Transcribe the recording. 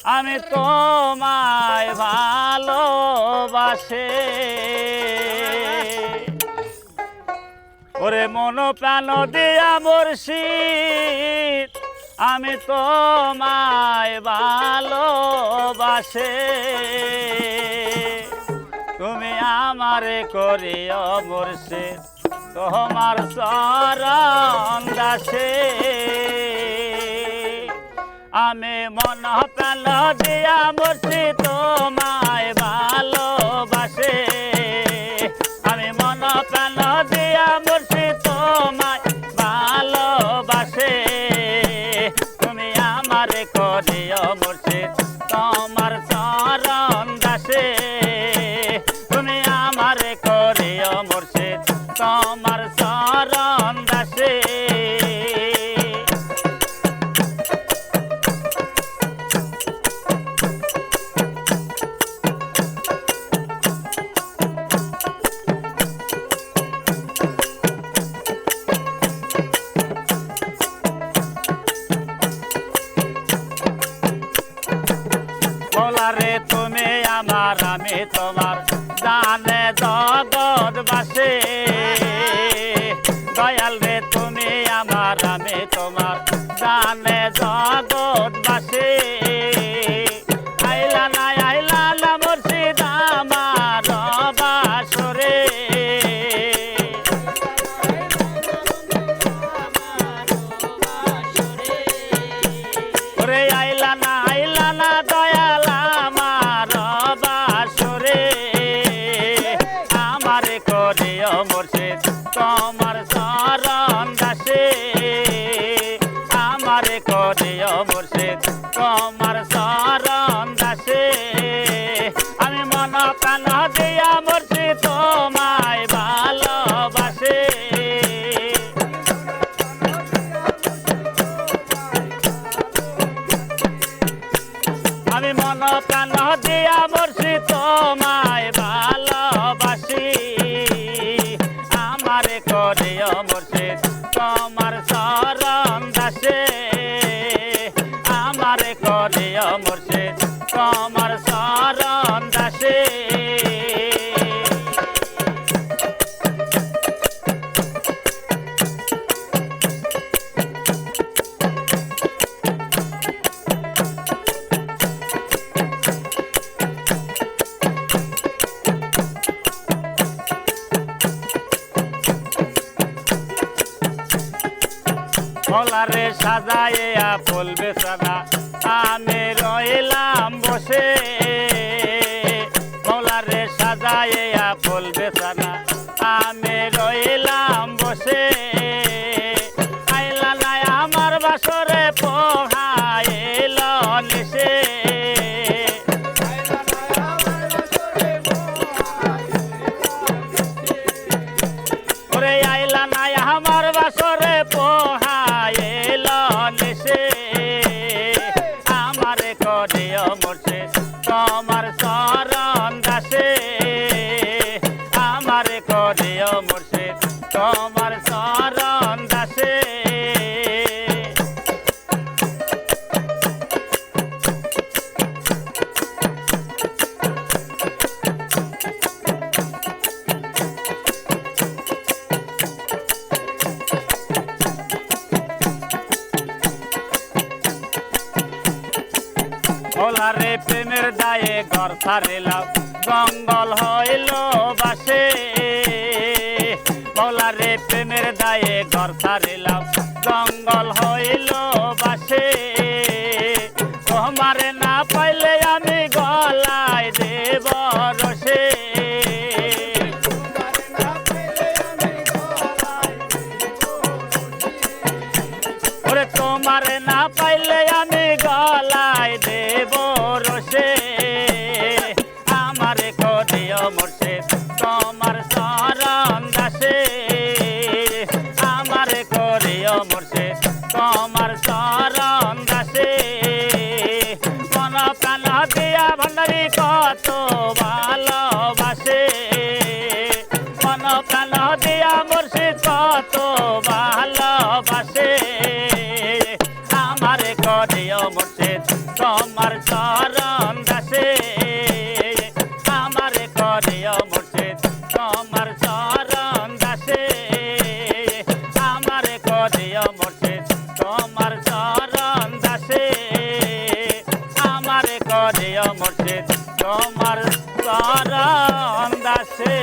আমি তোমায় ভালোবাসে ওরে মন প্রাণ দিয়া মুর্শিদ আমি তোমায় ভালোবাসে তুমি আমারে করিও মুর্শিদ তোমার চরণ দাসে আমি মন প্রাণ দিয়া মুর্শিদ তোমায় ভালোবাসে আমি মন প্রাণ দিয়া মুর্শিদ তোমায় ভালোবাসে তুমি আমারে করিও মুর্শিদ তোমার চরণ দাসে তুমি আমারে করিও মুর্শিদ তোমার চরণ দাসে রে তুমি আমার আমি তোমার জানে জগৎবাসী দয়াল রে তুমি আমার আমি তোমার জানে জগৎবাসী আইলা না মুর্শিদ আমার বাসরে ওরে আইলা না দয়াল মুর্শিদ তোমার চরণ দাসে আমারে করিও মুর্শিদ তোমার চরণ দাসে আমি মন প্রাণ দিয়া মুর্শিদ তোমায় ভালোবাসে আমি মন প্রাণ দিয়া মুর্শিদ তোমায় ভালোবাসি আমারে করিও মুর্শিদ তোমার চরণ দাসে আমারে করিও মুর্শিদ তোমার চরণ দাসে ফলারে সাজাইয়া ফুল বেচারা আমি রইলাম বসে ফলারে সাজাইয়া ফুল বেচারা আমি রইলাম বসে আইলা নাই আমার বাসরে পোহাইল নিশে ওরে আইলা নাই আমার বাসরে পোহাইল নিশে আমারে করিও মুর্শিদ তোমার চরণ দাসে আমারে করিও মুর্শিদ তোমার চরণ দাসে ওলারে প্রেমের দায়ে ঘর ছাড়িলাম জঙ্গল হইল বাসে ওলারে প্রেমের দায়ে ঘর ছাড়িলাম জঙ্গল হইল বাসে তোমারে না পাইলে আমি গলায় দেব রসে ওরে তোমারে না পাইলে আমি গলায় দেব রসে আমারে করিও মুর্শিদ তোমার চরণ দাসে আমারে করিও মুর্শিদ তোমার চরণ দাসে মন প্রাণ দিয়া ভান্ডারি কত ভালোবাসে মন প্রাণ দিয়া মুর্শিদ কত ভালোবাসে আমারে করিও মুর্শিদ তোমার চরণ দাসে আমারে করিও মুর্শিদ তোমার চরণ দাসে আমারে করিও মুর্শিদ তোমার চরণ দাসে আমারে করিও মুর্শিদ তোমার চরণ দাসে।